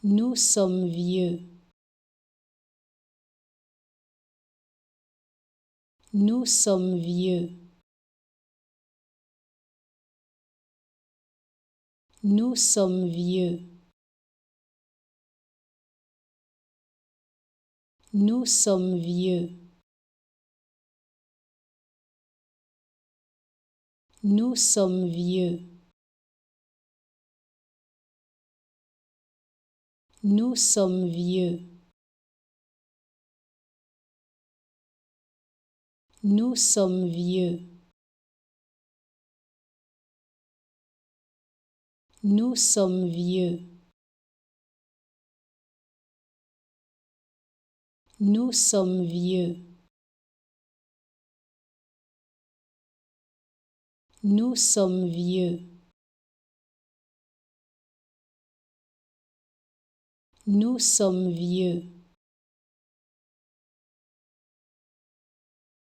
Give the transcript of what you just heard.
Nous sommes vieux. Nous sommes vieux. Nous sommes vieux. Nous sommes vieux. Nous sommes vieux. Nous sommes vieux. Nous sommes vieux. Nous sommes vieux. Nous sommes vieux. Nous sommes vieux. Nous sommes vieux.